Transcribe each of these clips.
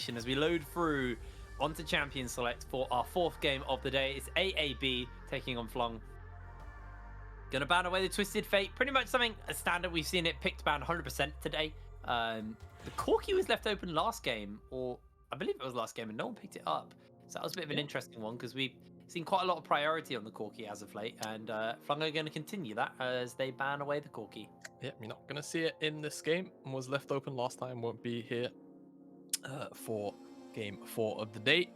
information as we load through onto Champion Select for our 4th game of the day. It's AaB taking on Fløng. Gonna ban away the Twisted Fate. Pretty much something a standard. We've seen it picked ban 100% today. The Corki was left open last game, or I believe it was last game, and no one picked it up. So that was a bit of an interesting one because we've seen quite a lot of priority on the Corki as of late, and Fløng are going to continue that as they ban away the Corki. Yeah, you're not going to see it in this game. Was left open last time, won't be here for game 4 of the day.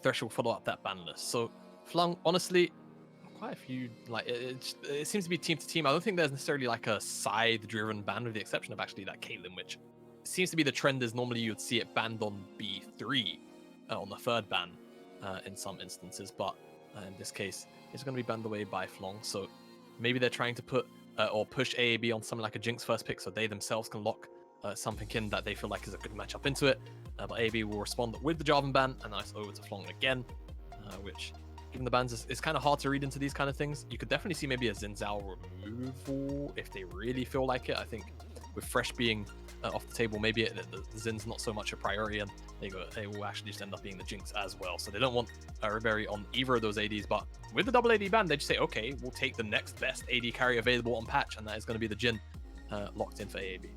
Thresh will follow up that ban list. So Fløng, honestly, quite a few, like it seems to be team to team. I don't think there's necessarily like a side-driven ban, with the exception of actually that Caitlyn, which seems to be the trend. Is normally you'd see it banned on B3 on the 3rd ban in some instances, but in this case it's going to be banned away by Fløng. So maybe they're trying to put or push AaB on something like a Jinx first pick, so they themselves can lock something in that they feel like is a good matchup into it. But AaB will respond with the Jarvan ban, and now it's over to Fløng again, which, given the bans, it's kind of hard to read into these kind of things. You could definitely see maybe a Xin Zhao removal if they really feel like it. I think with Thresh being off the table, maybe the Xin's not so much a priority, and they will actually just end up being the Jinx as well. So they don't want Ribery on either of those ADs, but with the double AD ban, they just say, okay, we'll take the next best AD carry available on patch, and that is going to be the Jhin locked in for AaB.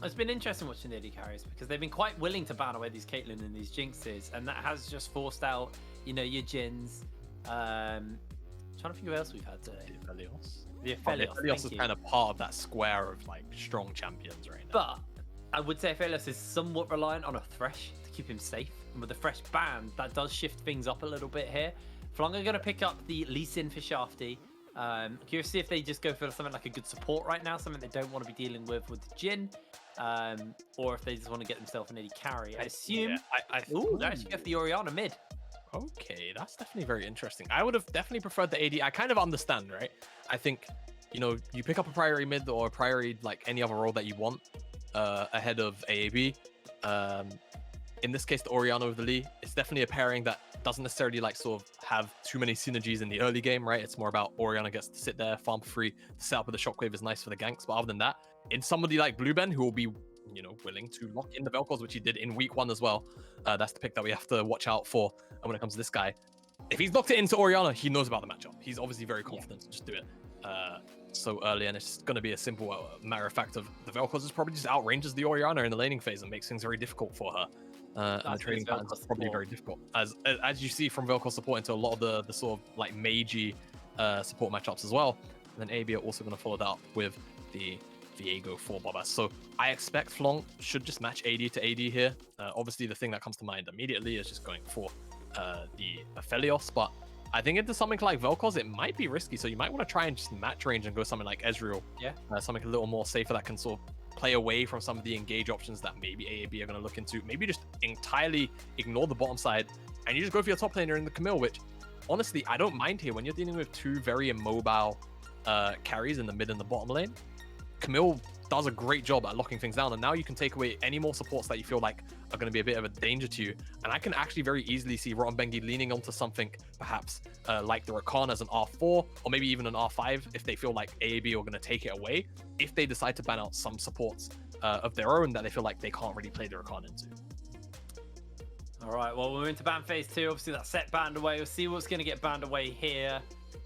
It's been interesting watching the AD carries because they've been quite willing to ban away these Caitlyn and these Jinxes, and that has just forced out, you know, your Jhins. Trying to think who else we've had today. The Aphelios is kind of part of that square of like strong champions right now. But I would say Aphelios is somewhat reliant on a Thresh to keep him safe. And with the Thresh ban, that does shift things up a little bit here. Fløng are going to pick up the Lee Sin for Shafty. Curious to see if they just go for something like a good support right now, something they don't want to be dealing with the Jhin, or if they just want to get themselves an AD carry. I assume. Ooh, they actually get the Orianna mid. Okay, that's definitely very interesting. I would have definitely preferred the AD. I kind of understand, right? I think, you know, you pick up a priority mid or a priority like any other role that you want ahead of AaB. In this case, the Orianna with the Lee, it's definitely a pairing that doesn't necessarily like sort of have too many synergies in the early game, right? It's more about Orianna gets to sit there, farm free, the setup with the Shockwave is nice for the ganks, but other than that, in somebody like Blueben, who will be, you know, willing to lock in the Vel'Koz, which he did in week 1 as well. That's the pick that we have to watch out for when it comes to this guy. If he's locked it into Orianna, he knows about the matchup. He's obviously very confident to just do it so early, and it's going to be a simple matter of fact of the Vel'Koz is probably just outranges the Orianna in the laning phase and makes things very difficult for her. And the trading patterns are probably very difficult, as you see from Vel'Koz support into a lot of the sort of like magey support matchups as well. And then AaB are also going to follow that up with the Viego for Boba. So I expect Fløng should just match AD to AD here. Obviously, the thing that comes to mind immediately is just going for the Aphelios, but I think into something like Vel'Koz, it might be risky. So you might want to try and just match range and go something like Ezreal. Yeah. Something a little more safer that can sort of play away from some of the engage options that maybe AaB are going to look into. Maybe just entirely ignore the bottom side and you just go for your top laner in the Camille, which honestly, I don't mind here when you're dealing with 2 very immobile carries in the mid and the bottom lane. Camille does a great job at locking things down, and now you can take away any more supports that you feel like are going to be a bit of a danger to you. And I can actually very easily see Rotten Bengi leaning onto something perhaps like the Rakan as an R4, or maybe even an R5 if they feel like AaB are going to take it away, if they decide to ban out some supports of their own that they feel like they can't really play the Rakan into. All right, well, we're into ban phase 2. Obviously, that set banned away. We'll see what's going to get banned away here.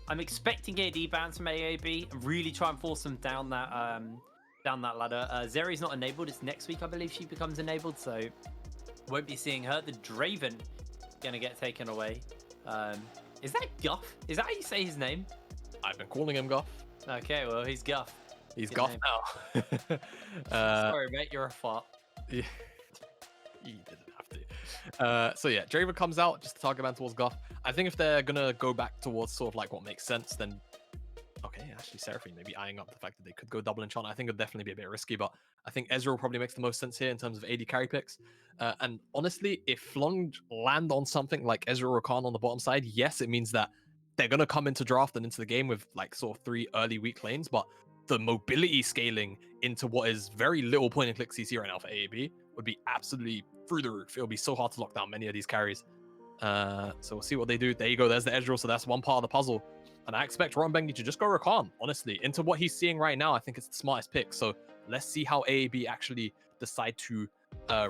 I'm expecting AD bans from AaB and really try and force them down that ladder. Zeri's not enabled. It's next week, I believe, she becomes enabled, so won't be seeing her. The Draven gonna get taken away. Is that Guff? Is that how you say his name? I've been calling him Guff. Okay, well, he's Guff. He's Guff now. Sorry, mate, you're a fart. Yeah. You didn't have to. So yeah, Draven comes out just to target ban towards Guff. I think if they're gonna go back towards sort of like what makes sense, then okay, actually Seraphine maybe eyeing up the fact that they could go double enchant. I think it would definitely be a bit risky, but I think Ezreal probably makes the most sense here in terms of AD carry picks. And honestly, if Fløng land on something like Ezreal Rakan on the bottom side, yes, it means that they're gonna come into draft and into the game with like sort of 3 early weak lanes, but the mobility scaling into what is very little point and click CC right now for AaB would be absolutely through the roof. It'll be so hard to lock down many of these carries. So we'll see what they do. There you go. There's the Ezreal. So that's one part of the puzzle. And I expect Rotten Bengi to just go Rakan, honestly. Into what he's seeing right now, I think it's the smartest pick. So let's see how AaB actually decide to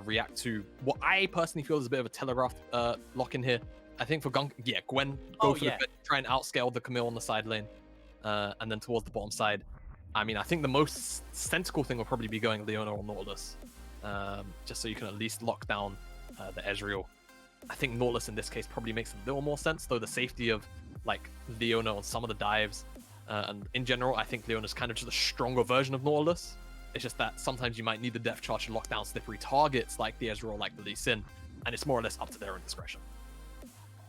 react to what I personally feel is a bit of a telegraphed lock in here. I think for Gwen go for the bit, try and outscale the Camille on the side lane, and then towards the bottom side. I mean, I think the most sensible thing will probably be going Leona or Nautilus, just so you can at least lock down the Ezreal. I think Nautilus in this case probably makes a little more sense, though the safety of like Leona on some of the dives, and in general, I think Leona's kind of just a stronger version of Nautilus. It's just that sometimes you might need the depth charge to lock down slippery targets like the Ezreal, like the Lee Sin, and it's more or less up to their own discretion.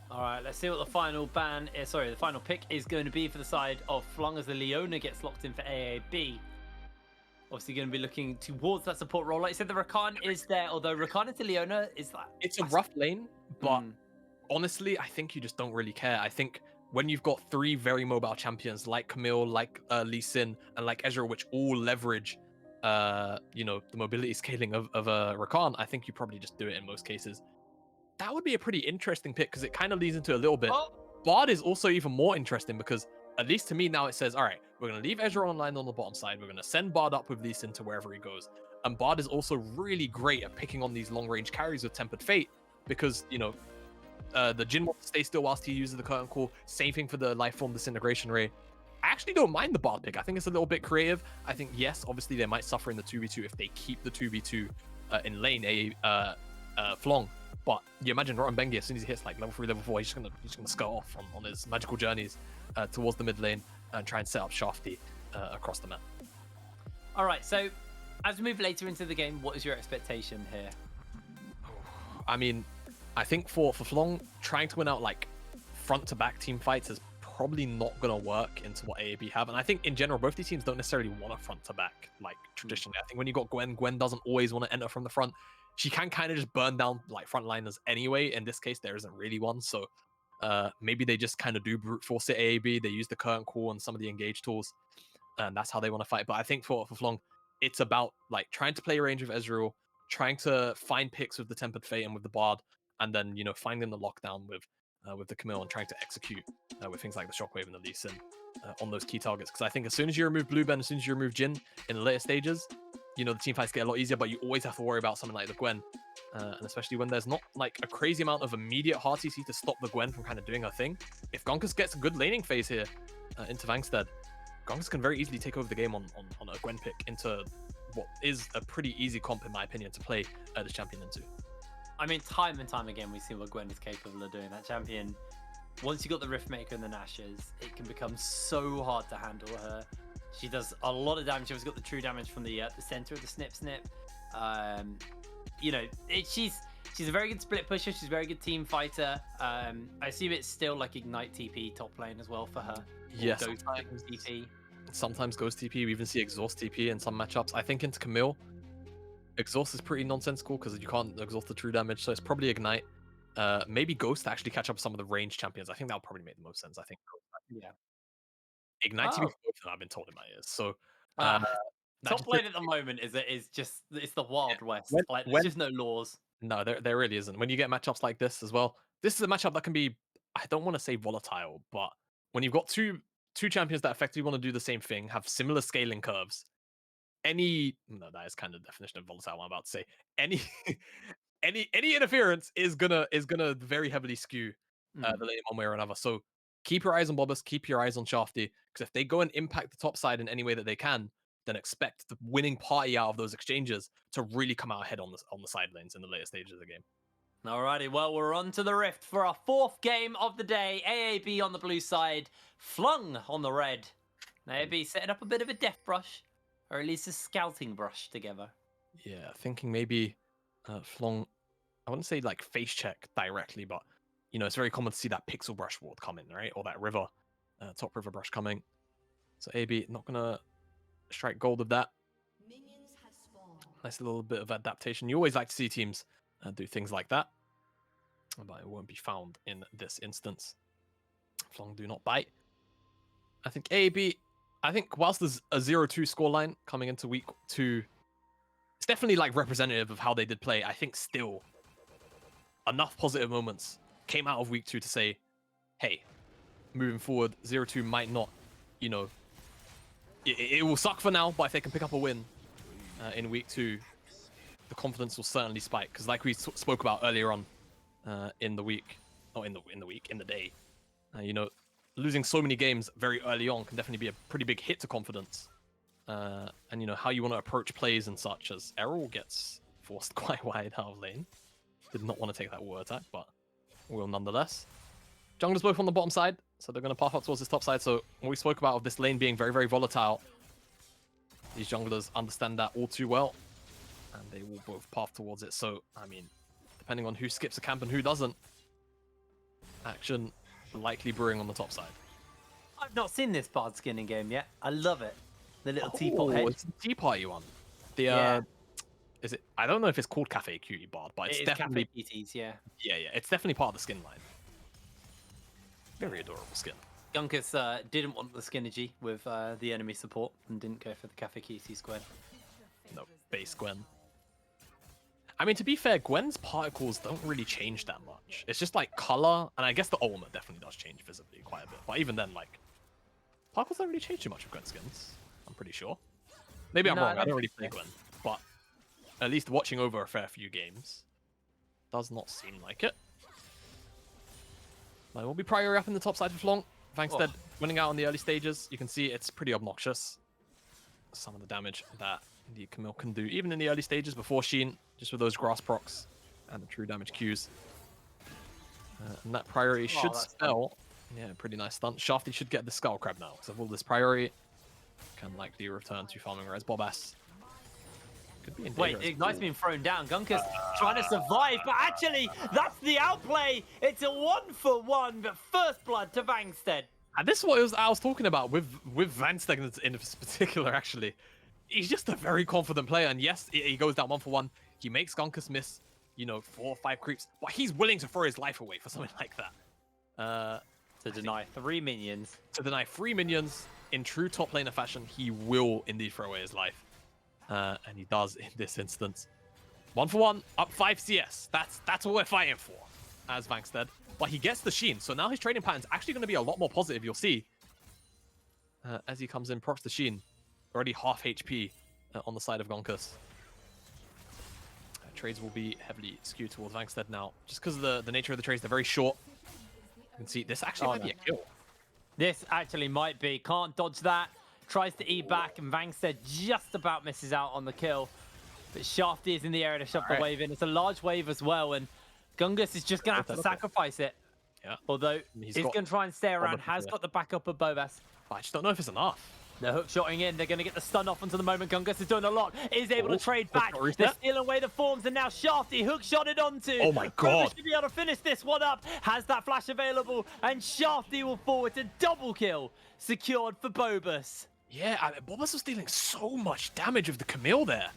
All right, let's see what the final the final pick is going to be for the side of Fløng as the Leona gets locked in for AaB. Obviously going to be looking towards that support role. Like I said, the Rakan is there, although Rakan into Leona is that... It's a rough lane, but honestly, I think you just don't really care. I think when you've got 3 very mobile champions like Camille, like Lee Sin, and like Ezreal, which all leverage the mobility scaling of Rakan, I think you probably just do it in most cases. That would be a pretty interesting pick because it kind of leads into a little bit. Bard is also even more interesting because, at least to me now, it says, all right, we're going to leave Ezreal online on the bottom side. We're going to send Bard up with Lee Sin to wherever he goes. And Bard is also really great at picking on these long-range carries with Tempered Fate because, the Jhin wants to stay still whilst he uses the Curtain Call. Same thing for the Lifeform Disintegration Ray. I actually don't mind the Bard pick. I think it's a little bit creative. I think, yes, obviously they might suffer in the 2v2 if they keep the 2v2 in lane Fløng. But you imagine Rotten Bengi, as soon as he hits like level 3, level 4, he's just gonna skirt off on his magical journeys towards the mid lane and try and set up Shafty across the map. All right, so as we move later into the game, what is your expectation here? I mean, I think for Fløng, trying to win out like front to back team fights is probably not gonna work into what AaB have. And I think in general, both these teams don't necessarily want a front to back like traditionally. I think when you got Gwen doesn't always want to enter from the front. She can kind of just burn down like frontliners anyway. In this case, there isn't really one. So maybe they just kind of do brute force it AaB. They use the Curtain Call and some of the engage tools. And that's how they want to fight. But I think for Fløng, it's about like trying to play range with Ezreal, trying to find picks with the Tempered Fate and with the Bard, and then, finding the lockdown with the Camille and trying to execute with things like the Shockwave and the Lee Sin on those key targets. Because I think as soon as you remove Blueben, as soon as you remove Jhin in the later stages, the team fights get a lot easier, but you always have to worry about something like the Gwen. And especially when there's not like a crazy amount of immediate hard CC to stop the Gwen from kind of doing her thing. If Gonkus gets a good laning phase here into Vangstead, Gonkus can very easily take over the game on a Gwen pick into what is a pretty easy comp, in my opinion, to play this champion into. I mean, time and time again, we see what Gwen is capable of doing. That champion, once you got the Riftmaker and the Nashers, it can become so hard to handle her. She does a lot of damage. She's got the true damage from the center of the snip. She's a very good split pusher. She's a very good team fighter. I assume it's still like Ignite TP top lane as well for her. Yes, sometimes Ghost TP. We even see Exhaust TP in some matchups. I think into Camille, Exhaust is pretty nonsensical because you can't exhaust the true damage, so it's probably Ignite. Maybe Ghost to actually catch up with some of the ranged champions. I think that would probably make the most sense. I think. Yeah. Ignite TP, I've been told in my ears. So top lane at the moment it's the Wild West. There's just no laws. No, there really isn't. When you get matchups like this as well, this is a matchup that can be, I don't want to say volatile, but when you've got two champions that effectively want to do the same thing, have similar scaling curves, that is kind of the definition of volatile I'm about to say. Any interference is gonna very heavily skew the lane one way or another. So keep your eyes on Bobbus, keep your eyes on Shafty, because if they go and impact the top side in any way that they can, then expect the winning party out of those exchanges to really come out ahead on the side lanes in the later stages of the game. Alrighty, well, we're on to the Rift for our 4th game of the day. AaB on the blue side, Fløng on the red. AaB setting up a bit of a death brush, or at least a scouting brush together. Yeah, thinking maybe Fløng, I wouldn't say like face check directly, but it's very common to see that pixel brush ward come in, right? Or that river, top river brush coming. So AaB not gonna strike gold of that. Nice little bit of adaptation. You always like to see teams do things like that, but it won't be found in this instance. Fløng do not bite. I think AaB, whilst there's a 0-2 scoreline coming into week 2, it's definitely like representative of how they did play. I think still enough positive moments came out of week 2 to say, hey, moving forward, 0-2 might not, it will suck for now, but if they can pick up a win in week 2, the confidence will certainly spike, because like we spoke about earlier on in the week, or in the day, you know, losing so many games very early on can definitely be a pretty big hit to confidence. And you know how you want to approach plays and such, as Errol gets forced quite wide out of lane. Did not want to take that war attack, but will nonetheless. Junglers both on the bottom side, so they're going to path up towards this top side. So what we spoke about of this lane being very, very volatile, these junglers understand that all too well, and they will both path towards it. So, I mean, depending on who skips a camp and who doesn't, action likely brewing on the top side. I've not seen this bard skin in game yet. I love it. The little teapot head. It's the teapot you want. The is it? I don't know if it's called Cafe Cutie Bard, but it's definitely Cafe Cuties, yeah. Yeah, it's definitely part of the skin line. Very adorable skin. Gunkus didn't want the Skinergy with the enemy support and didn't go for the Cafe Cuties Gwen. No, base Gwen. I mean, to be fair, Gwen's particles don't really change that much. It's just like color, and I guess the ultimate definitely does change visibly quite a bit. But even then, like, particles don't really change too much with Gwen skins. I'm pretty sure. Maybe I'm wrong. I don't really play Gwen, but at least watching over a fair few games, does not seem like it. There will be priority up in the top side for Fløng. Vangstead winning out on the early stages. You can see it's pretty obnoxious. Some of the damage that the Camille can do, even in the early stages before Sheen, just with those grass procs and the true damage Qs. And that priority should spell. Yeah, pretty nice stunt. Shafty should get the Skull Crab now, because of all this priority. Can likely return to farming, whereas Bobass could be in danger. Wait, Ignite's been thrown down. Gunkus trying to survive, but actually, that's the outplay. It's a 1-for-1, but first blood to Vangstead. And this is what I was talking about with Vangstead in particular, actually. He's just a very confident player, and yes, he goes down 1-for-1. He makes Gunkus miss, you know, 4 or 5 creeps, but he's willing to throw his life away for something like that. To deny 3 minions. To deny 3 minions in true top laner fashion, he will indeed throw away his life. And he does in this instance. 1-for-1, up 5 CS. That's what we're fighting for as Vangstead. But he gets the Sheen, so now his trading pattern's actually going to be a lot more positive, you'll see. As he comes in, procs the Sheen. Already half HP on the side of Gunkus. Trades will be heavily skewed towards Vangstead now, just because of the nature of the trades. They're very short. You can see this actually might be a kill. This actually might be. Can't dodge that. Tries to E back, and Vangstead just about misses out on the kill. But Shafty is in the area to shove the wave in. It's a large wave as well, and Gungus is just going to have to sacrifice it. Yeah. Although he's going to try and stay around, has got the backup of Bobass. I just don't know if it's enough. They're hook shotting in. They're going to get the stun off onto the moment. Gungus is doing a lot. Is able to trade back. They're stealing away the forms, and now Shafty hook shotted onto. Oh my god. Should be able to finish this one up. Has that flash available, and Shafty will forward to double kill secured for Bobass. Yeah, I mean, Bobass was dealing so much damage with the Camille there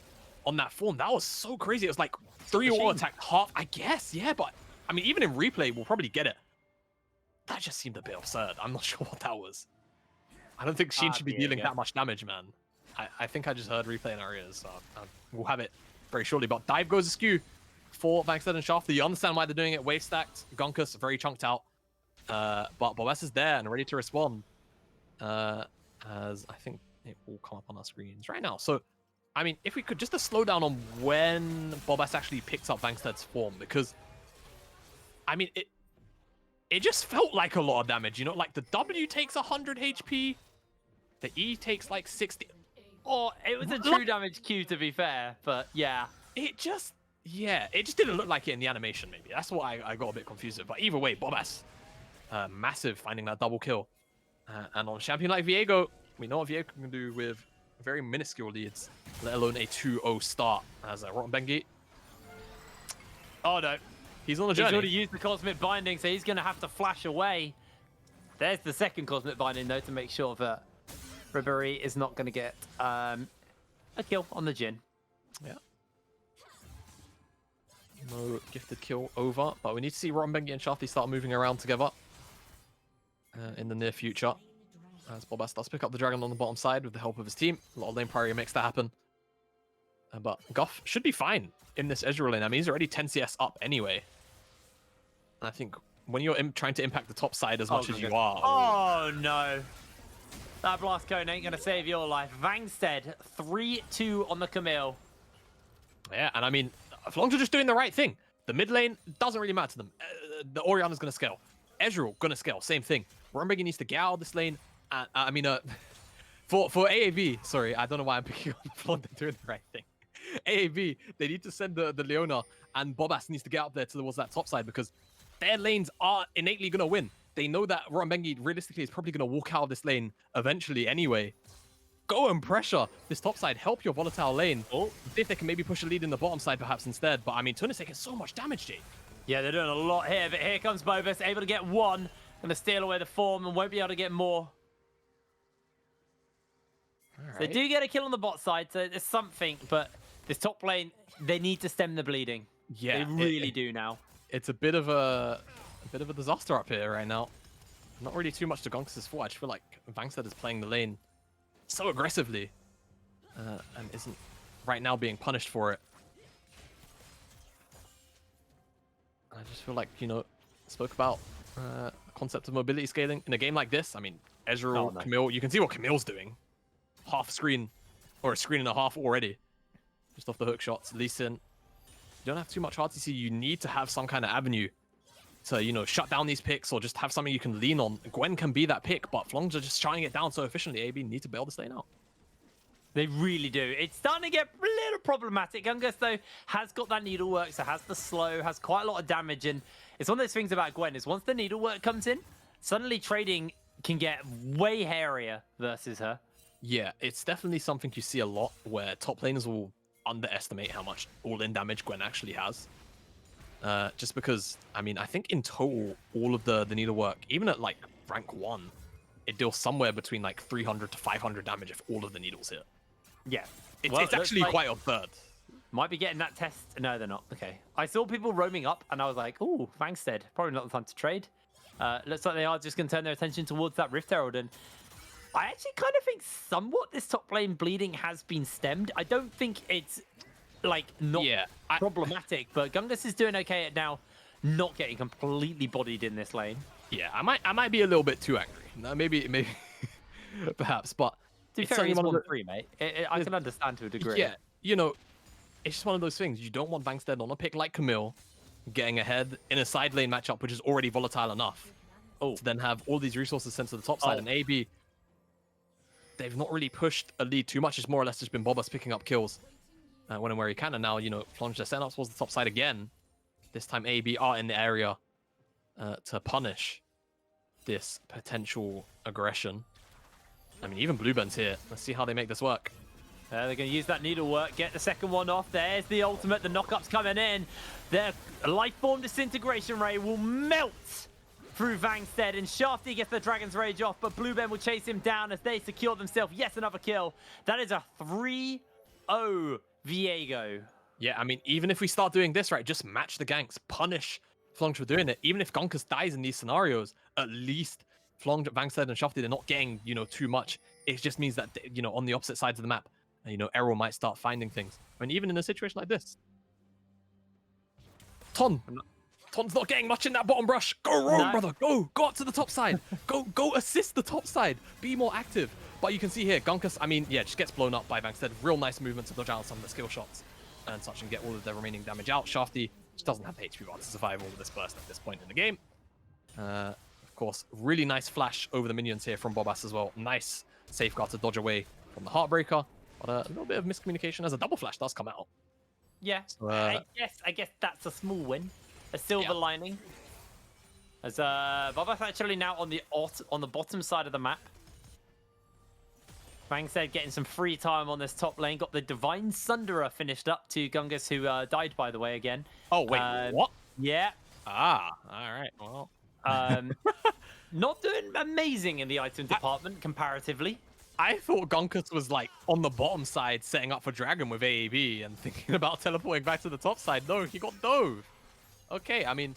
on that form. That was so crazy. It was like 3 auto attack, half, I guess. Yeah, but I mean, even in replay, we'll probably get it. That just seemed a bit absurd. I'm not sure what that was. I don't think Sheen should be dealing that much damage, man. I think I just heard replay in our ears, so we'll have it very shortly. But dive goes askew for Vangstead and Shafty. You understand why they're doing it. Wave stacked. Gunkus very chunked out. But Bobass is there and ready to respond. As I think it will come up on our screens right now. So, I mean, if we could just slow down on when Bobass actually picks up Vangstead's form, because, I mean, it just felt like a lot of damage, you know? Like, the W takes 100 HP, the E takes like 60. Oh, it was a true damage Q, to be fair, but yeah. It just didn't look like it in the animation, maybe. That's what I got a bit confused with. But either way, Bobass, massive, finding that double kill. And on a champion like Viego, we know what Viego can do with very minuscule leads, let alone a 2-0 start as Rotten Bengi. Oh no, he's on the journey. He's already used the Cosmic Binding, so he's going to have to flash away. There's the second Cosmic Binding, though, to make sure that Ribery is not going to get a kill on the Jhin. Yeah. No gifted kill over, but we need to see Rotten Bengi and Shafty start moving around together in the near future. As Bobass does pick up the dragon on the bottom side with the help of his team. A lot of lane priority makes that happen. But Guff should be fine in this Ezreal lane. I mean, he's already 10 CS up anyway. And I think when you're trying to impact the top side as much as you are... Oh, no. That blast cone ain't going to save your life. Vangstead, 3-2 on the Camille. Yeah, and I mean, Flongs are just doing the right thing. The mid lane doesn't really matter to them. The Orianna's going to scale. Ezreal going to scale. Same thing. Rumbegi needs to get out of this lane. I mean, for AaB, sorry, I don't know why I'm picking on Flongs. They're doing the right thing. AaB, they need to send the Leona, and Bobas needs to get up there towards that top side because their lanes are innately going to win. They know that Rumbegi realistically is probably going to walk out of this lane eventually anyway. Go and pressure this top side. Help your volatile lane. See if they can maybe push a lead in the bottom side perhaps instead. But I mean, Tunis taking so much damage, Jake. Yeah, they're doing a lot here, but here comes Bobas, able to get one. Going to steal away the form and won't be able to get more. Right. So they do get a kill on the bot side, so there's something, but this top lane, they need to stem the bleeding. Yeah, they really do now. It's a bit of a disaster up here right now. Not really too much to Gonkus' fault. I just feel like Vangstead is playing the lane so aggressively and isn't right now being punished for it. I just feel like, you know, spoke about concept of mobility scaling in a game like this. I mean, Ezreal, Camille, you can see what Camille's doing. Half a screen, or a screen and a half already. Just off the hook shots. Lee Sin, you don't have too much RTC. You need to have some kind of avenue to, you know, shut down these picks or just have something you can lean on. Gwen can be that pick, but Flongs are just shutting it down so efficiently. AaB need to bail this lane out. They really do. It's starting to get a little problematic. Gungus, though, has got that needlework, so has the slow, has quite a lot of damage. And it's one of those things about Gwen is once the needlework comes in, suddenly trading can get way hairier versus her. Yeah, it's definitely something you see a lot where top laners will underestimate how much all-in damage Gwen actually has. Just because, I mean, I think in total, all of the needlework, even at like rank 1, it deals somewhere between like 300 to 500 damage if all of the needles hit. Yeah. It's actually like, quite absurd. Might be getting that test. No, they're not. Okay. I saw people roaming up and I was like, oh, Vangstead, probably not the time to trade. Looks like they are just going to turn their attention towards that Rift Herald. And I actually kind of think somewhat this top lane bleeding has been stemmed. I don't think it's like not problematic, but Gungus is doing okay at now not getting completely bodied in this lane. Yeah, I might be a little bit too angry. No, maybe perhaps, but to be fair, he's 1-3, mate. I can understand to a degree. Yeah, you know, it's just one of those things. You don't want Vangstead on a pick like Camille getting ahead in a side lane matchup, which is already volatile enough. To then have all these resources sent to the top side. And AaB, they've not really pushed a lead too much. It's more or less just been Bobas picking up kills when and where he can. And now, you know, Flongs just set up towards the top side again. This time AaB are in the area to punish this potential aggression. I mean, even Blueburns here. Let's see how they make this work. They're going to use that needlework, get the second one off. There's the ultimate. The knockup's coming in. Their life form disintegration ray will melt through Vangstead, and Shafty gets the Dragon's Rage off, but Blueburn will chase him down as they secure themselves. Yes, another kill. That is a 3-0 Viego. Yeah, I mean, even if we start doing this, right, just match the ganks, punish Flongs for doing it. Even if Gonkus dies in these scenarios, at least Flong, Vangstead, and Shafty, they're not getting, you know, too much. It just means that, you know, on the opposite sides of the map, you know, Errol might start finding things. I mean, even in a situation like this. Ton's not getting much in that bottom brush. Go roam, brother. Go up to the top side. go assist the top side. Be more active. But you can see here, Gonkus, I mean, yeah, just gets blown up by Vangstead. Real nice movement to dodge out some of the skill shots and such and get all of their remaining damage out. Shafty just doesn't have the HP bar to survive all of this burst at this point in the game. Of course, really nice flash over the minions here from Bobas as well. Nice safeguard to dodge away from the Heartbreaker. But a little bit of miscommunication as a double flash does come out. Yeah, so, I guess that's a small win. A silver lining. As Bobas actually now on the bottom side of the map. Vangstead getting some free time on this top lane. Got the Divine Sunderer finished up to Gungus, who died, by the way, again. Oh, wait, what? Yeah. Ah, all right, well. Not doing amazing in the item department, comparatively. I thought Gonkus was, like, on the bottom side, setting up for Dragon with AaB and thinking about teleporting back to the top side. No, he got dove. Okay, I mean,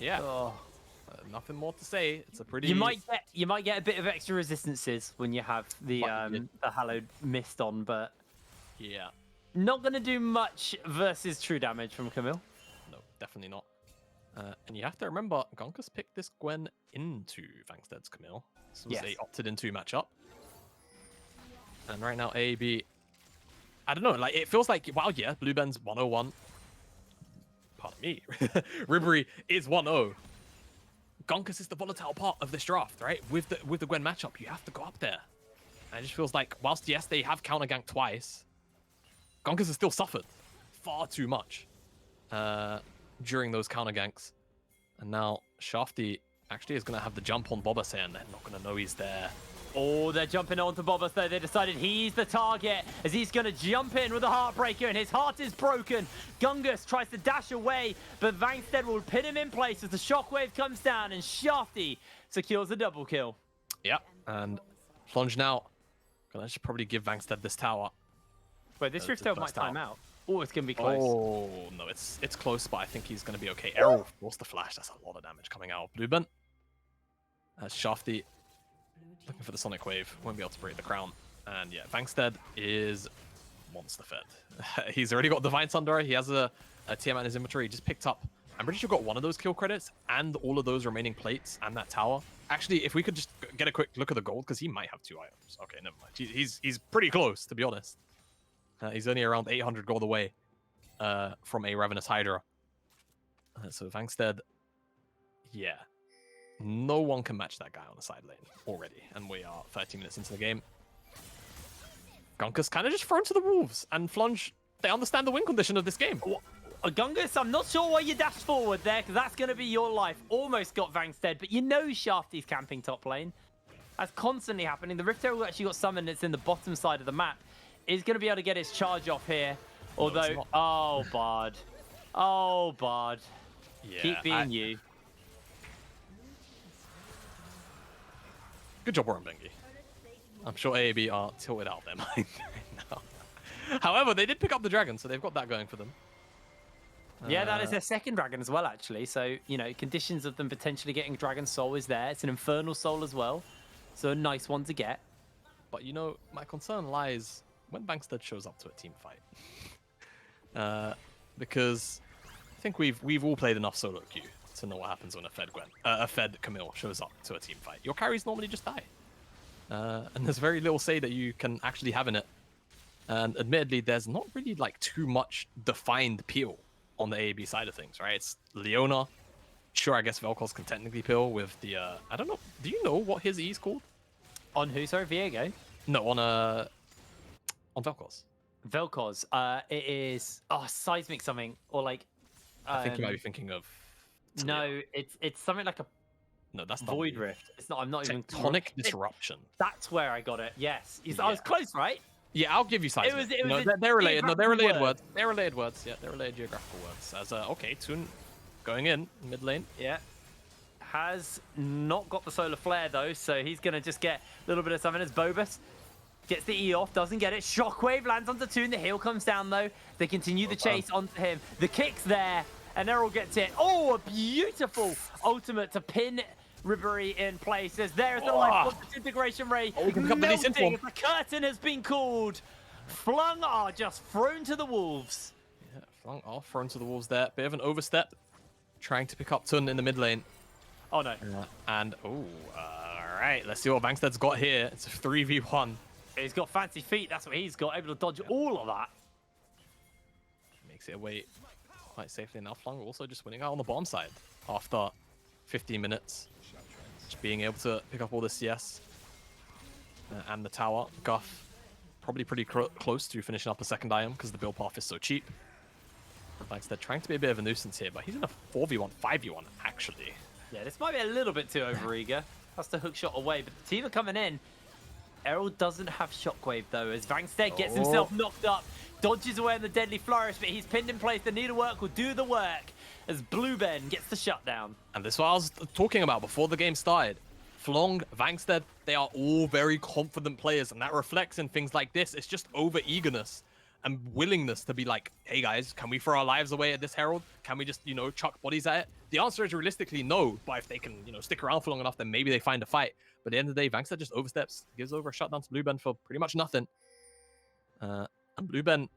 yeah. Nothing more to say. It's a pretty. You might get a bit of extra resistances when you have the hallowed mist on, but yeah, not gonna do much versus true damage from Camille. No, definitely not. And you have to remember, Gonkus picked this Gwen into Vangstead's Camille. This was a opted into matchup. And right now, AaB I don't know, like, it feels like, wow, yeah, Blueben's 101. Pardon me. Ribery is 1-0. Gonkus is the volatile part of this draft, right? With the Gwen matchup, you have to go up there. And it just feels like, whilst, yes, they have counter-ganked twice, Gonkus has still suffered far too much during those counter-ganks. And now Shafty actually is going to have the jump on Bobbas here, and they're not going to know he's there. Oh, they're jumping onto Bobbas though. They decided he's the target as he's going to jump in with a Heartbreaker, and his heart is broken. Gungus tries to dash away, but Vangstead will pin him in place as the shockwave comes down, and Shafty secures a double kill. Yep, and Fløng now gonna just probably give Vangstead this tower. Wait, this Rift Tail might time out. Oh, it's gonna be close. Oh no, it's close, but I think he's gonna be okay. Errol, what's the flash? That's a lot of damage coming out. Blueben. Shafty looking for the Sonic Wave. Won't be able to break the crown. And yeah, Vangstead is monster fed. He's already got Divine Thunder. He has a Tiamat in his inventory. He just picked up, I'm pretty sure got one of those kill credits and all of those remaining plates and that tower. Actually, if we could just get a quick look at the gold, because he might have 2 items. Okay, never mind. He's pretty close, to be honest. He's only around 800 gold away from a Ravenous Hydra. So Vangstead, yeah. No one can match that guy on the side lane already. And we are 30 minutes into the game. Gunkus kind of just thrown to the wolves. And Fløng, they understand the win condition of this game. Gungus, I'm not sure why you dashed forward there, because that's going to be your life. Almost got Vangstead, but you know Shafty's camping top lane. That's constantly happening. The Rift Herald actually got summoned. It's in the bottom side of the map. Is going to be able to get his charge off here. Although, no, oh, Bard. Oh, Bard. Yeah, Keep being you. Good job, Warren Bengi. I'm sure AaB are tilted out their mind right now. However, they did pick up the dragon, so they've got that going for them. Yeah, that is their second dragon as well, actually. So, you know, conditions of them potentially getting Dragon Soul is there. It's an Infernal Soul as well. So a nice one to get. But, you know, my concern lies when Vangstead shows up to a team fight. Because I think we've all played enough solo queue to know what happens when a fed Camille shows up to a team fight. Your carries normally just die. And there's very little say that you can actually have in it. And admittedly, there's not really like too much defined peel on the AaB side of things, right? It's Leona. Sure, I guess Vel'Koz can technically peel with the I don't know. Do you know what his E is called? On who? Sorry, Viego? No, on Vel'Koz. Vel'Koz. It is seismic something, or like I think you might be thinking of no, it's something like a that's not Void Rift. It's not. I'm not even. Tectonic Disruption. That's where I got it. Yes, Yeah. I was close, right? Yeah, I'll give you seismic. It was they're related. No, they're related word. words. They're related words. Yeah, they're related geographical words. As okay, Toon going in mid lane. Yeah. Has not got the solar flare though, so he's gonna just get a little bit of something as Bobbas gets the E off, doesn't get it. Shockwave lands onto Toon. The heal comes down though. They continue the chase onto him. The kick's there, and Errol gets it. Oh, a beautiful ultimate to pin Ribery in place. There's the life disintegration ray. We can pick up the decent form. The curtain has been called. Fløng are just thrown to the wolves. Yeah, Fløng are thrown to the wolves there. Bit of an overstep, trying to pick up Toon in the mid lane. Oh no. And all right, let's see what Vangstead's got here. It's a 3v1. He's got fancy feet. That's what he's got. Able to dodge all of that. Makes it away quite safely. Now Fløng also just winning out on the bottom side after 15 minutes. Just being able to pick up all the CS and the tower. Guff probably pretty close to finishing up a second item because the build path is so cheap. Vangstead trying to be a bit of a nuisance here, but he's in a 4v1, 5v1 actually. Yeah, this might be a little bit too overeager. Has to hook shot away, but the team are coming in. Errol doesn't have Shockwave though, as Vangstead gets himself knocked up, dodges away in the Deadly Flourish, but he's pinned in place. The needlework will do the work as Blueben gets the shutdown. And this is what I was talking about before the game started. Fløng, Vangstead, they are all very confident players, and that reflects in things like this. It's just over-eagerness and willingness to be like, hey guys, can we throw our lives away at this Herald? Can we just, you know, chuck bodies at it? The answer is realistically no, but if they can, you know, stick around for long enough, then maybe they find a fight. But at the end of the day, Vangstead just oversteps, gives over a shutdown to Blueben for pretty much nothing. And Blueben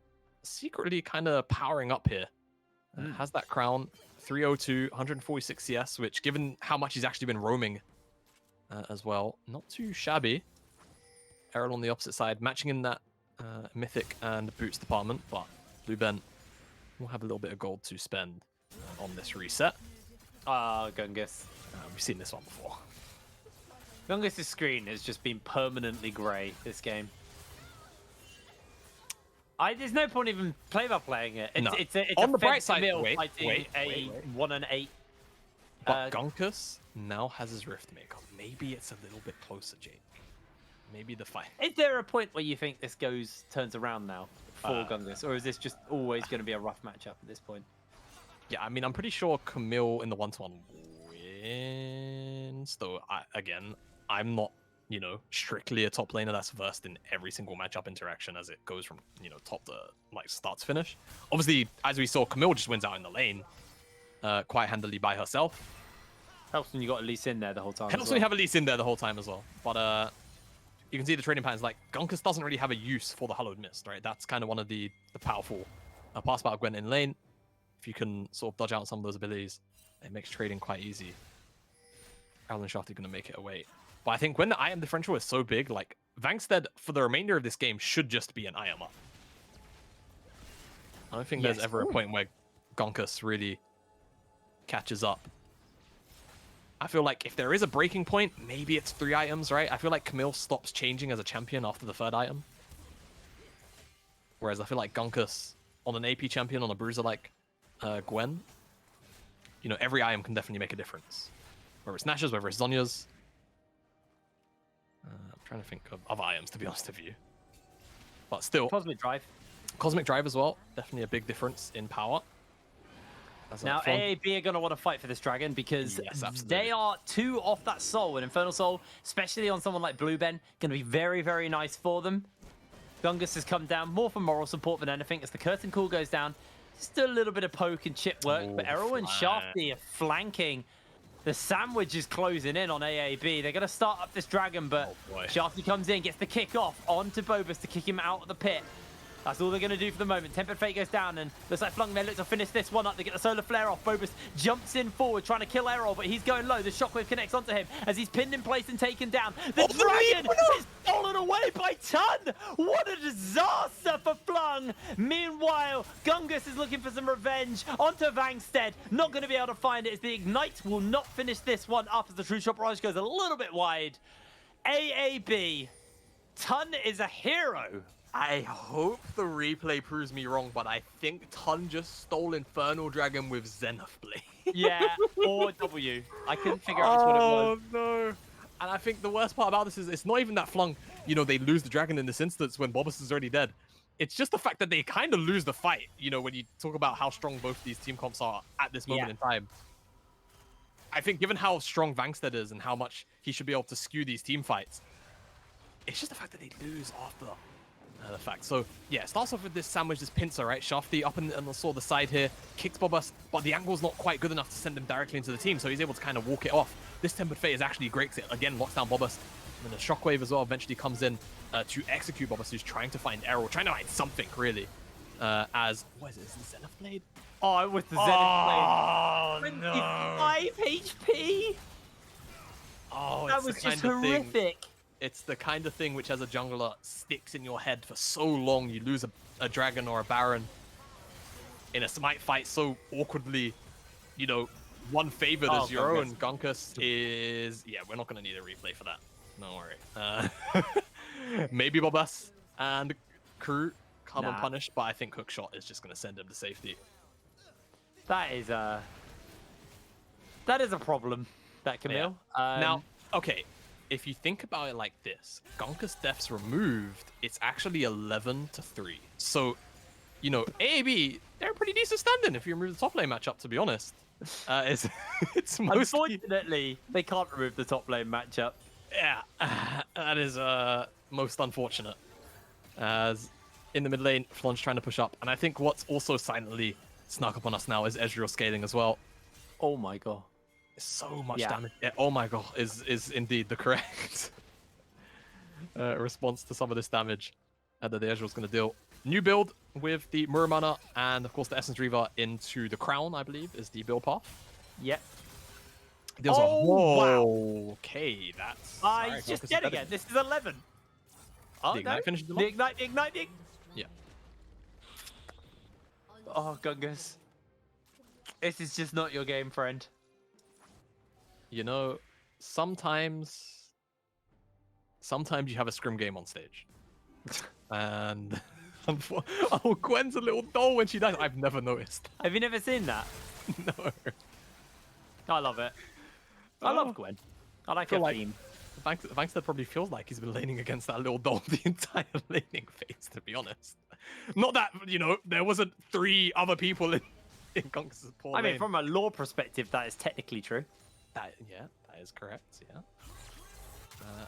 secretly kind of powering up here. Has that crown, 302, 146 CS, which given how much he's actually been roaming as well, not too shabby. Errol on the opposite side, matching in that Mythic and Boots department, but Blue Ben will have a little bit of gold to spend on this reset. Gungus. We've seen this one before. Gungus's screen has just been permanently grey this game. There's no point even playing it. It's on a the bright side, fighting a 1 and 8. But Gunkus now has his Rift Maker. Maybe it's a little bit closer, Jake. Maybe the fight. Is there a point where you think this turns around now for Gungus, or is this just always going to be a rough matchup at this point? Yeah, I mean, I'm pretty sure Camille in the 1-to-1 wins. Though, again, I'm not, strictly a top laner that's versed in every single matchup interaction as it goes from, top to start to finish. Obviously, as we saw, Camille just wins out in the lane quite handily by herself. Helps when you got Elise in there the whole time. Helps when you have Elise in there the whole time as well. But you can see the trading patterns. Like, Gunkus doesn't really have a use for the Hallowed Mist, right? That's kind of one of the powerful pass battle Gwen in lane. If you can sort of dodge out some of those abilities, it makes trading quite easy. Alan Shafty going to make it away. But I think when the item differential is so big, like, Vangstead for the remainder of this game should just be an item up. I don't think there's ever a point where Gunkus really catches up. I feel like if there is a breaking point, maybe it's 3 items, right? I feel like Camille stops changing as a champion after the 3rd item. Whereas I feel like Gunkus on an AP champion, on a bruiser like Gwen, every item can definitely make a difference. Whether it's Nash's, whether it's Zonya's. I'm trying to think of other items, to be honest with you. But still. Cosmic Drive. Cosmic Drive as well. Definitely a big difference in power. Now, AaB are going to want to fight for this dragon because they are 2 off that soul. And Infernal Soul, especially on someone like Blue Ben, going to be very, very nice for them. Gungus has come down more for moral support than anything as the curtain call goes down. Still a little bit of poke and chip work, but Errol and Shafty are flanking. The sandwich is closing in on AaB. They're going to start up this dragon, but Shafty comes in, gets the kick off onto Bobus to kick him out of the pit. That's all they're going to do for the moment. Tempered Fate goes down, and looks like Fløng may look to finish this one up. They get the solar flare off. Bobus jumps in forward, trying to kill Errol, but he's going low. The shockwave connects onto him as he's pinned in place and taken down. The dragon is stolen away by Ton. What a disaster for Fløng. Meanwhile, Gungus is looking for some revenge onto Vangstead. Not going to be able to find it as the Ignite will not finish this one up as the True Shot Barrage goes a little bit wide. AaB, Ton is a hero. I hope the replay proves me wrong, but I think Ton just stole Infernal Dragon with Zenith Blade. Yeah, or W. I couldn't figure out which one it was. Oh, no. And I think the worst part about this is it's not even that Fløng, they lose the dragon in this instance when Bobus is already dead. It's just the fact that they kind of lose the fight, when you talk about how strong both these team comps are at this moment in time. I think given how strong Vangstead is and how much he should be able to skew these team fights, it's just the fact that they lose after the fact. So, yeah, it starts off with this sandwich, this pincer, right? Shafty up on the side here, kicks Bobus, but the angle's not quite good enough to send him directly into the team, so he's able to kind of walk it off. This Tempered Fate is actually great because it, again, locks down Bobus. And then the Shockwave as well eventually comes in to execute Bobus, who's trying to find Errol, trying to find something, really. What is it? Is it the Zenith Blade? Oh, it was the Zenith Blade. 25 HP! Oh, that was just horrific. It's the kind of thing which, as a jungler, sticks in your head for so long. You lose a dragon or a baron in a smite fight so awkwardly, one favored as your own. Gunkus is... Yeah, we're not going to need a replay for that. Don't worry. Maybe Bobus and crew come and punish, but I think Hookshot is just going to send him to safety. That is a problem, that Camille. Yeah. Now, okay. If you think about it like this, Gunkus deaths removed, it's actually 11-3. So, AaB, they're a pretty decent standing if you remove the top lane matchup, to be honest. It's mostly... Unfortunately, they can't remove the top lane matchup. Yeah, that is most unfortunate. As in the mid lane, Fløng's trying to push up. And I think what's also silently snuck up on us now is Ezreal scaling as well. Oh my god. So much damage. Yeah, oh my god, is indeed the correct response to some of this damage that the Ezreal's going to deal. New build with the Muramana and, of course, the Essence Reaver into the Crown, I believe, is the build path. Yep. Wow. Okay, that's... He's just dead again. This is 11. Oh, The Ignite finishes them The off. Ignite, the Ignite, Yeah. Oh, Gungus. This is just not your game, friend. You know, sometimes you have a scrim game on stage. And oh, Gwen's a little doll when she dies. I've never noticed. Have you never seen that? No. I love it. I love Gwen. I like her feel like- theme. Bankstead probably feels like he's been laning against that little doll the entire laning phase, to be honest. Not that, you know, there wasn't 3 other people in Gunkus' poor I mean, lane. from a lore perspective, that is technically true. That is correct, yeah.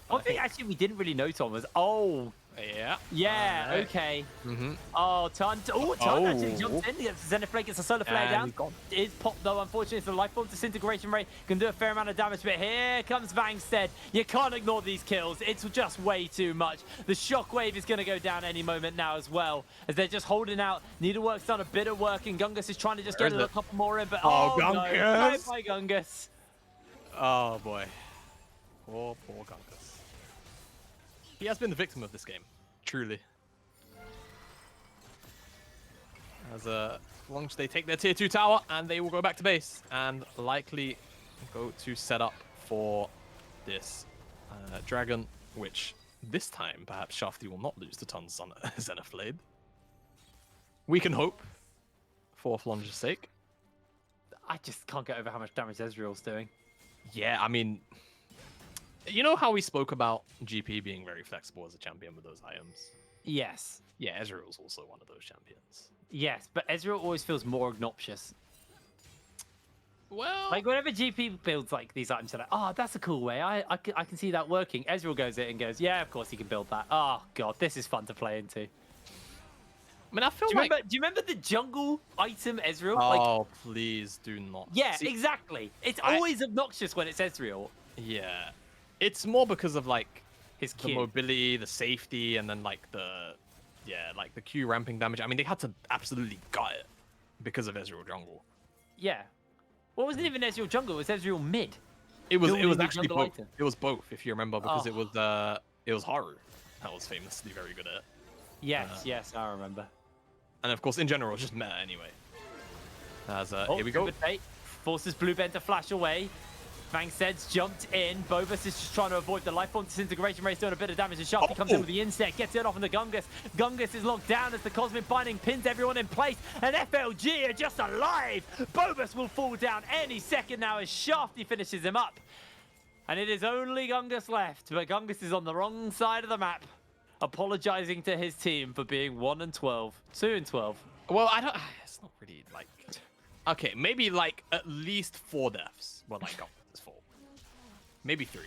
One thing actually we didn't really note on was, oh, Yeah. yeah, Alright. okay. Mm-hmm. Oh, Tun actually jumped in. Xenoflake gets a solar flare And down. he's gone. It is popped though, unfortunately. It's the life form disintegration rate. Can do a fair amount of damage, but here comes Vangstead. You can't ignore these kills. It's just way too much. The shockwave is going to go down any moment now as well, as they're just holding out. Needlework's done a bit of work, and Gungus is trying to just Where get is a it? couple more in, but Oh, no. Gungus! Bye, Gungus. Oh boy. Poor Gunkus. He has been the victim of this game, truly. As Fløng, they take their tier 2 tower and they will go back to base and likely go to set up for this dragon, which this time perhaps Shafty will not lose to Tun's on Xenoflade. We can hope for Fløng's sake. I just can't get over how much damage Ezreal's doing. Yeah, I mean, you know how we spoke about GP being very flexible as a champion with those items? Yes. Yeah, Ezreal's also one of those champions. Yes, but Ezreal always feels more obnoxious. Well, Like, whenever GP builds, like, these items, they're like, oh, that's a cool way. I can see that working. Ezreal goes in and goes, yeah, of course he can build that. Oh, God, this is fun to play into. I mean, I feel Do you, like... do you remember the jungle item Ezreal? Oh, Like, please do not. yeah, See, exactly. It's I- always obnoxious when it's Ezreal. Yeah. It's more because of, like, His the Q. mobility, the safety, and then, like, the Q ramping damage. I mean, they had to absolutely gut it because of Ezreal jungle. Yeah. Well, it wasn't even Ezreal jungle. It was Ezreal mid. It was Building the actually jungle both. item. It was both, if you remember, because Oh. it was Haru that was famously very good at it. Yes, yes, I remember. And of course, in general, it's just meta anyway. As Oh, here we go. Good bait. Forces Blueben to flash away. Vangstead's jumped in. Bobus is just trying to avoid the life form disintegration rate, doing a bit of damage. And Shafty comes in with the insect, gets it off on the Gungus. Gungus is locked down as the Cosmic Binding pins everyone in place. And FLG are just alive. Bobus will fall down any second now as Shafty finishes him up. And it is only Gungus left, but Gungus is on the wrong side of the map, apologizing to his team for being 1-12, 2-12. Well, I don't. It's not really like. Okay, maybe like at least 4 deaths were like Gungus' fault. Maybe 3.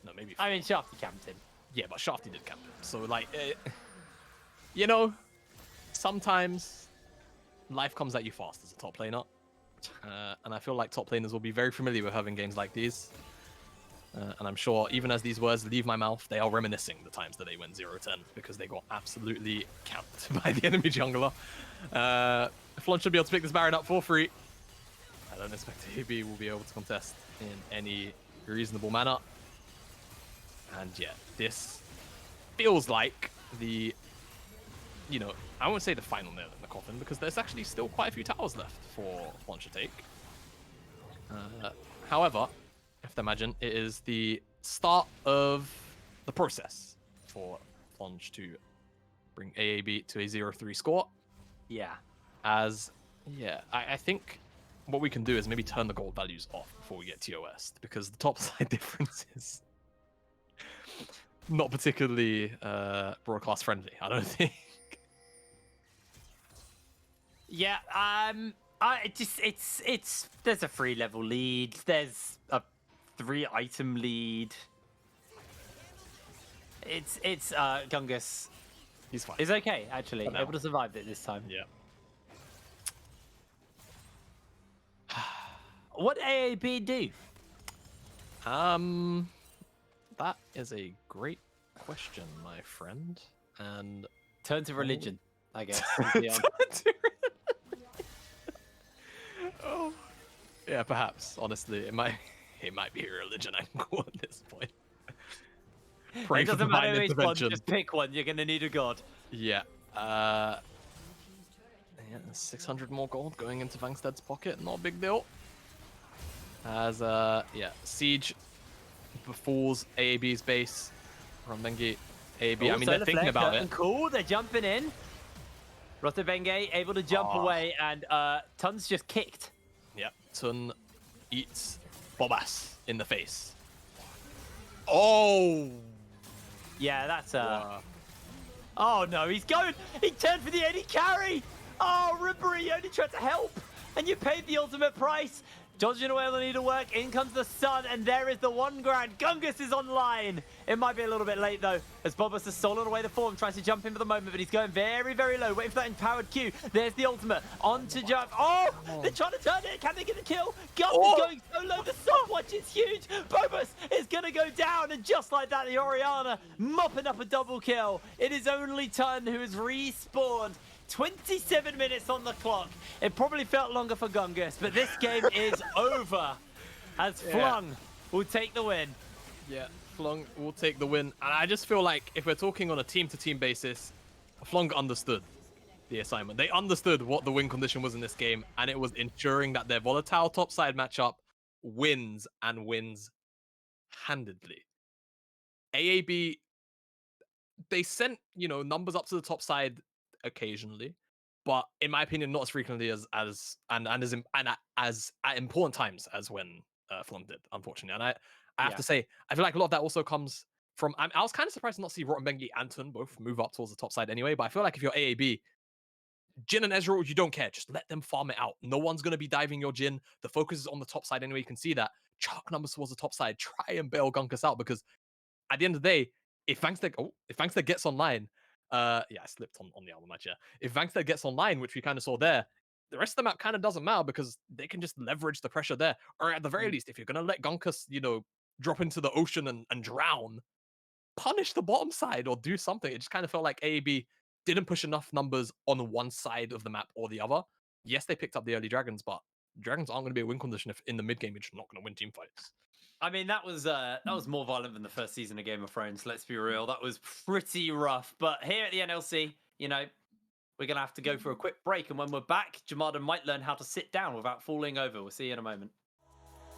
No, maybe 4. I mean, Shafty camped him. Yeah, but Shafty did camp him. So like, you know, sometimes life comes at you fast as a top laner, and I feel like top laners will be very familiar with having games like these. And I'm sure even as these words leave my mouth, they are reminiscing the times that they went 0-10 because they got absolutely camped by the enemy jungler. Fløng should be able to pick this Baron up for free. I don't expect AaB will be able to contest in any reasonable manner. And yeah, this feels like the, you know, I won't say the final nail in the coffin because there's actually still quite a few towers left for Fløng to take. However, you have to imagine it is the start of the process for Fløng to bring AaB to a 0-3 score. Yeah. As, yeah, I think what we can do is maybe turn the gold values off before we get TOS because the top side difference is not particularly broadcast friendly, I don't think. Yeah, there's a 3 level lead, there's a 3 item lead. It's Gungus He's fine. is okay, actually. For now. Able to survive it this time. Yeah. What AaB do? That is a great question, my friend. And Turn to religion, I guess. Oh, yeah, perhaps. Honestly, it might be a religion angle at this point. Pray It for doesn't matter divine which one, intervention. just pick one. You're gonna need a god. Yeah. Yeah, 600 more gold going into Vangsted's pocket. Not a big deal. As yeah, Siege befalls AaB's base from Bengi. AaB, I mean, they're thinking about it. Cool, they're jumping in. Rotobenge able to jump away, and Tun's just kicked. Yep, Tun eats Bobas in the face. Oh! Yeah, that's Oh no, he's going! He turned for the AD carry! Oh, Ribbery, you only tried to help! And you paid the ultimate price! Dodging away on the needlework, in comes the sun, and there is the 1 grand. Gungus is online. It might be a little bit late though, as Bobus has stolen away the form, tries to jump in for the moment, but he's going very, very low, waiting for that empowered Q. There's the ultimate, on to jump. Oh, they're trying to turn it. Can they get the kill? Gus is going so low, the stopwatch is huge. Bobus is gonna go down, and just like that, the Oriana mopping up a double kill. It is only Tun who has respawned. 27 minutes on the clock. It probably felt longer for Gungus, but this game is over as Fløng will take the win. Yeah, Fløng will take the win. And I just feel like if we're talking on a team-to-team basis, Fløng understood the assignment. They understood what the win condition was in this game, and it was ensuring that their volatile topside matchup wins and wins handedly. AaB, they sent, numbers up to the top side occasionally, but in my opinion, not as frequently as at important times as when Fløng did, unfortunately. And I have to say, I feel like a lot of that also comes from. I was kind of surprised to not see Rottenbengi and Tun both move up towards the top side anyway. But I feel like if you're AaB, Jin and Ezreal, you don't care. Just let them farm it out. No one's going to be diving your Jin. The focus is on the top side anyway. You can see that. Chalk numbers towards the top side. Try and bail Gunkus out, because at the end of the day, if Vangster gets online, I slipped on the album match. Yeah, if Vangster gets online, which we kind of saw there, the rest of the map kind of doesn't matter, because they can just leverage the pressure there. Or at the very least, if you're gonna let Gunkus, drop into the ocean and drown, punish the bottom side or do something. It just kind of felt like AaB didn't push enough numbers on one side of the map or the other. Yes, they picked up the early dragons, but dragons aren't going to be a win condition if in the mid game you're just not going to win team fights. I mean, that was more violent than the first season of Game of Thrones. Let's be real, that was pretty rough. But here at the NLC, we're gonna have to go for a quick break, and when we're back, Jamada might learn how to sit down without falling over. We'll see you in a moment.